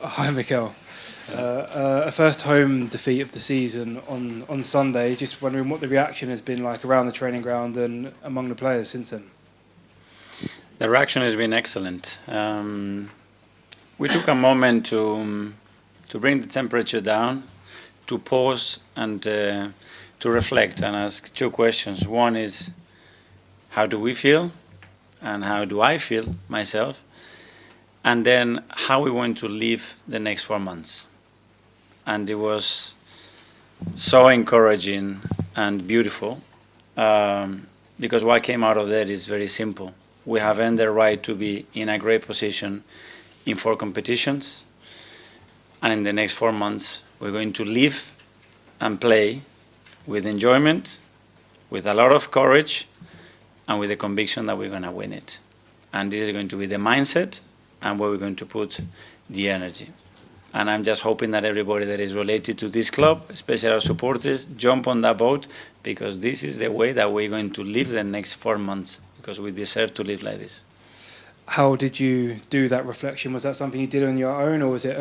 Hi, Mikel. A first home defeat of the season on Sunday. Just wondering what the reaction has been like around the training ground and among the players since then. The reaction has been excellent. We took a moment to bring the temperature down, to pause and to reflect and ask two questions. One is, how do we feel? And how do I feel myself? And then how we want to live the next 4 months. And it was so encouraging and beautiful, because what came out of that is very simple. We have earned the right to be in a great position in 4 competitions, and in the next 4 months we're going to live and play with enjoyment, with a lot of courage, and with the conviction that we're going to win it. And this is going to be the mindset and where we're going to put the energy. And I'm just hoping that everybody that is related to this club, especially our supporters, jump on that boat, because this is the way that we're going to live the next 4 months, because we deserve to live like this. How did you do that reflection? Was that something you did on your own, or was it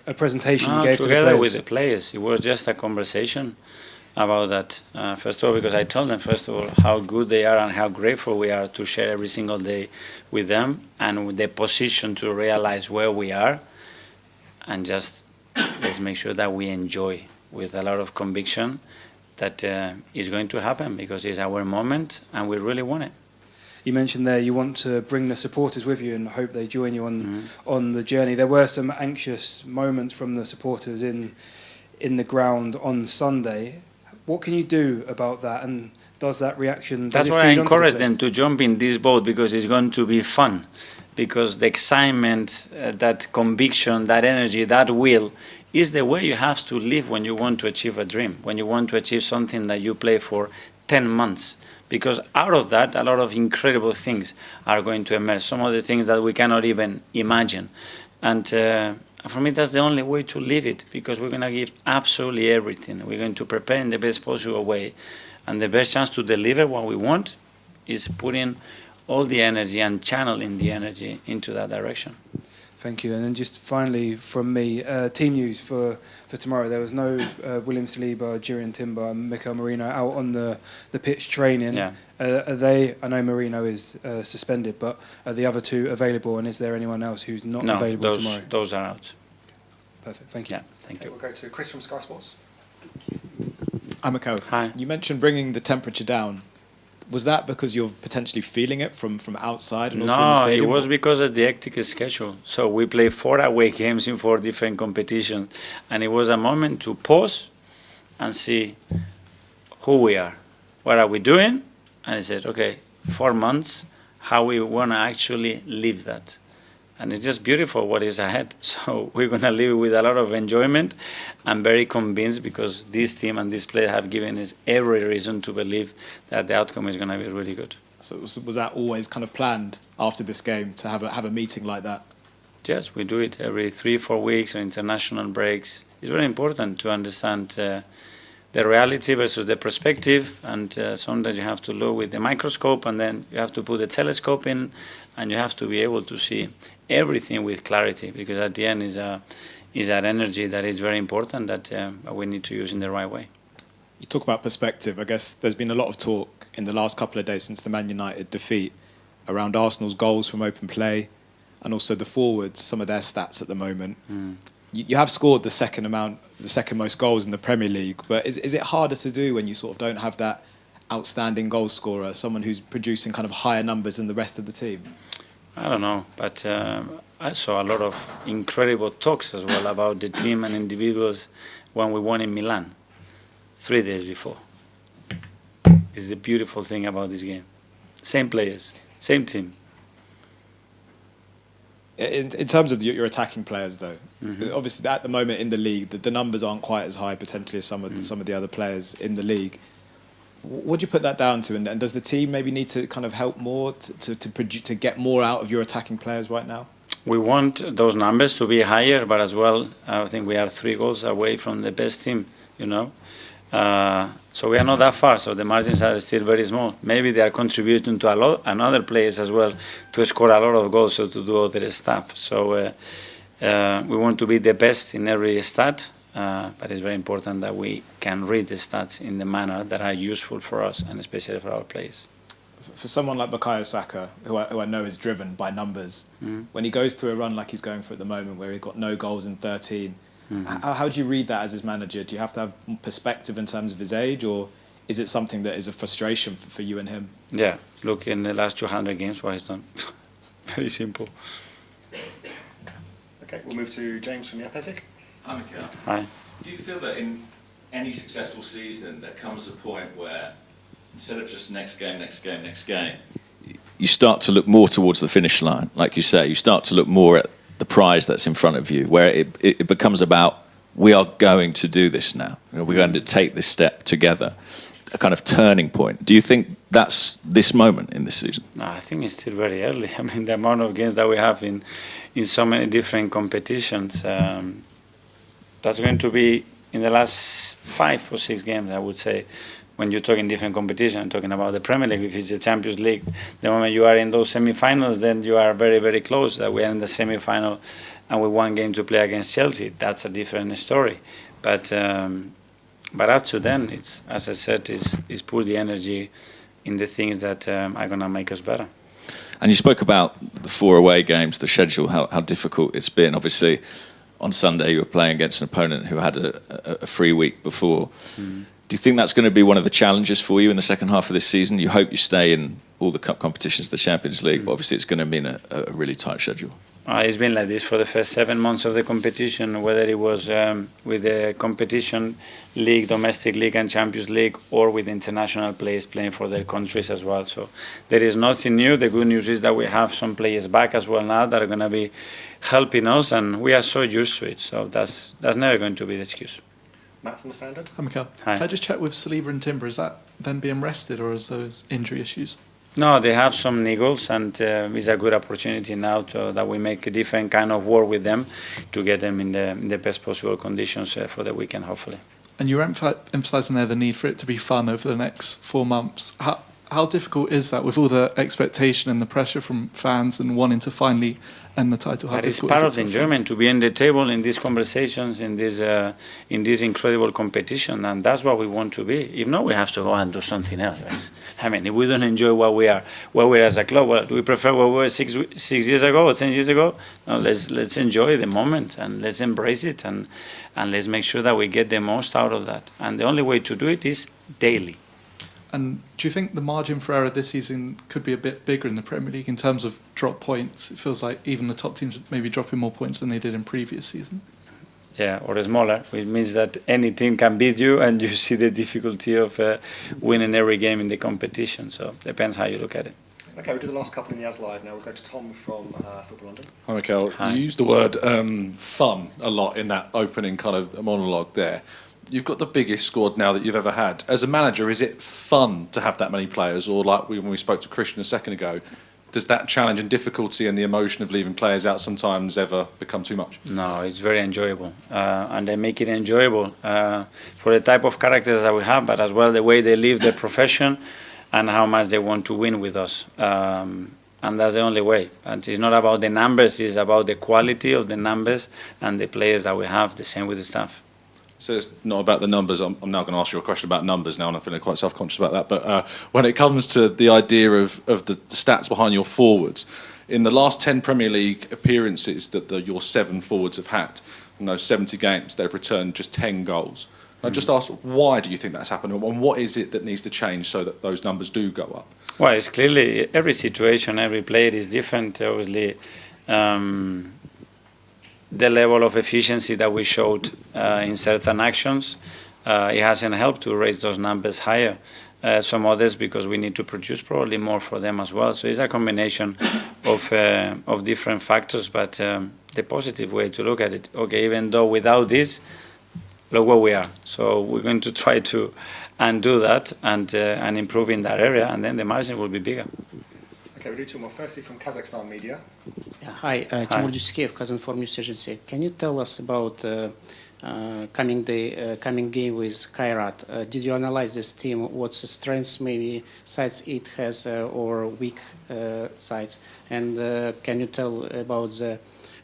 a presentation you gave to the players? Together with the players. It was just a conversation about that. First of all, because I told them, first of all, how good they are and how grateful we are to share every single day with them, and with the position to realize where we are. And just let's make sure that we enjoy with a lot of conviction that is going to happen, because it's our moment and we really want it. You mentioned there you want to bring the supporters with you and hope they join you on the journey. There were some anxious moments from the supporters in the ground on Sunday. What can you do about that, and does that reaction... That's why I encourage them to jump in this boat, because it's going to be fun. Because the excitement, that conviction, that energy, that will is the way you have to live when you want to achieve a dream, when you want to achieve something that you play for 10 months. Because out of that, a lot of incredible things are going to emerge, some of the things that we cannot even imagine. And for me, that's the only way to live it, because we're going to give absolutely everything. We're going to prepare in the best possible way. And the best chance to deliver what we want is putting all the energy and channeling the energy into that direction. Thank you. And then just finally from me, team news for tomorrow. There was no William Saliba, Jurriën Timber and Mikel Merino out on the pitch training. Yeah. Are they, I know Merino is suspended, but are the other two available, and is there anyone else who's not available tomorrow? No, those are out. Perfect, thank you. Yeah, thank you. We'll go to Chris from Sky Sports. Hi, Mikel. Hi. You mentioned bringing the temperature down. Was that because you're potentially feeling it from outside and also in the stadium? No, it was because of the hectic schedule. So we play 4 away games in 4 different competitions, and it was a moment to pause and see who we are, what are we doing, and I said, okay, 4 months, how we want to actually live that. And it's just beautiful what is ahead. So we're going to live with a lot of enjoyment. I'm very convinced, because this team and this player have given us every reason to believe that the outcome is going to be really good. So was that always kind of planned after this game to have a meeting like that? Yes, we do it every 3-4 weeks on international breaks. It's very important to understand the reality versus the perspective, and sometimes you have to look with the microscope, and then you have to put the telescope in, and you have to be able to see everything with clarity, because at the end is that energy that is very important that we need to use in the right way. You talk about perspective. I guess there's been a lot of talk in the last couple of days since the Man United defeat around Arsenal's goals from open play, and also the forwards, some of their stats at the moment. You have scored the second most goals in the Premier League, but is it harder to do when you sort of don't have that outstanding goal scorer, someone who's producing kind of higher numbers than the rest of the team? I don't know, but I saw a lot of incredible talks as well about the team and individuals when we won in Milan 3 days before. It's the beautiful thing about this game. Same players, same team. In terms of your attacking players, though, obviously at the moment in the league, the numbers aren't quite as high potentially as some of the other players in the league. What do you put that down to, and does the team maybe need to kind of help more to get more out of your attacking players right now? We want those numbers to be higher, but as well, I think we are 3 goals away from the best team, you know. So we are not that far, so the margins are still very small. Maybe they are contributing to a lot, and other players as well, to score a lot of goals or to do other stuff. So we want to be the best in every stat, but it's very important that we can read the stats in the manner that are useful for us, and especially for our players. For someone like Bukayo Saka, who I know is driven by numbers, when he goes through a run like he's going through at the moment, where he's got no goals in 13, how do you read that as his manager? Do you have to have perspective in terms of his age, or is it something that is a frustration for you and him? Yeah, look, in the last 200 games, what he's done. Very simple. Okay, we'll move to James from The Athletic. Hi, Mikel. Hi. Do you feel that in any successful season there comes a point where instead of just next game, you start to look more towards the finish line, like you say, you start to look more at the prize that's in front of you, where it becomes about, we are going to do this now, we're going to take this step together, a kind of turning point. Do you think that's this moment in this season? No, I think it's still very early. I mean, the amount of games that we have in so many different competitions, that's going to be in the last 5 or 6 games, I would say. When you're talking different competition, I'm talking about the Premier League, if it's the Champions League, the moment you are in those semi-finals, then you are very, very close. That we are in the semi-final and with 1 game to play against Chelsea. That's a different story. But up to then, it's, as I said, is put the energy in the things that are going to make us better. And you spoke about the 4 away games, the schedule, how difficult it's been. Obviously, on Sunday you were playing against an opponent who had a free week before. Do you think that's going to be one of the challenges for you in the second half of this season? You hope you stay in all the cup competitions, the Champions League, but obviously it's going to mean a really tight schedule. It's been like this for the first 7 months of the competition, whether it was with the competition league, domestic league and Champions League, or with international players playing for their countries as well. So there is nothing new. The good news is that we have some players back as well now that are going to be helping us, and we are so used to it. So that's never going to be the excuse. Matt from The Standard. Hi, Mikel. Hi. Can I just check with Saliba and Timber, is that them being rested or is those injury issues? No, they have some niggles, and it's a good opportunity now that we make a different kind of work with them to get them in the best possible conditions for the weekend, hopefully. And you were emphasising there the need for it to be fun over the next 4 months. How difficult is that with all the expectation and the pressure from fans and wanting to finally end the title? But it's part of the enjoyment to be in the table in these conversations, in this incredible competition, and that's what we want to be. If not, we have to go and do something else. I mean, if we don't enjoy what we are as a club, well, do we prefer what we were 6 years ago or 10 years ago? No, let's enjoy the moment and let's embrace it and let's make sure that we get the most out of that. And the only way to do it is daily. And do you think the margin for error this season could be a bit bigger in the Premier League in terms of drop points? It feels like even the top teams may be dropping more points than they did in previous season. Yeah, or smaller, which means that any team can beat you, and you see the difficulty of winning every game in the competition. So depends how you look at it. Okay, we'll do the last couple in the As Live now. We'll go to Tom from Football London. Hi, Mikel. Hi. You used the word fun a lot in that opening kind of monologue there. You've got the biggest squad now that you've ever had. As a manager, is it fun to have that many players? Or like when we spoke to Christian a second ago, does that challenge and difficulty and the emotion of leaving players out sometimes ever become too much? No, it's very enjoyable. And they make it enjoyable for the type of characters that we have, but as well the way they live their profession and how much they want to win with us. And that's the only way. And it's not about the numbers, it's about the quality of the numbers and the players that we have, the same with the staff. So it's not about the numbers. I'm now going to ask you a question about numbers now, and I'm feeling quite self-conscious about that. But when it comes to the idea of the stats behind your forwards, in the last 10 Premier League appearances that your 7 forwards have had, in those 70 games, they've returned just 10 goals. I just ask, why do you think that's happened, and what is it that needs to change so that those numbers do go up? Well, it's clearly every situation, every player is different. Obviously, the level of efficiency that we showed in certain actions, it hasn't helped to raise those numbers higher. Some others because we need to produce probably more for them as well. So it's a combination of different factors, but the positive way to look at it. Okay, even though without this, look where we are. So we're going to try to undo that and improve in that area, and then the margin will be bigger. Okay, we'll do 2 more. Firstly, from Kazakhstan Media. Hi, Timur Dusikev, Kazakhstan News Agency. Can you tell us about coming game with Kairat. Did you analyze this team? What's the strengths, maybe sides it has, or weak sides? And can you tell about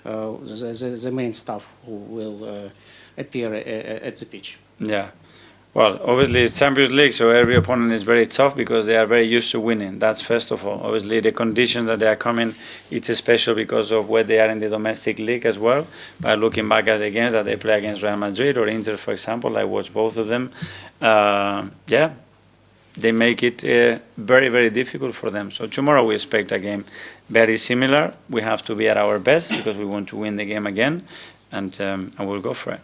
the main staff who will appear at the pitch? Yeah. Well, obviously it's Champions League, so every opponent is very tough because they are very used to winning. That's first of all. Obviously the conditions that they are coming, it's special because of where they are in the domestic league as well. By looking back at the games that they play against Real Madrid or Inter, for example, I watched both of them. Yeah, they make it very, very difficult for them. So tomorrow we expect a game very similar. We have to be at our best because we want to win the game again, and we'll go for it.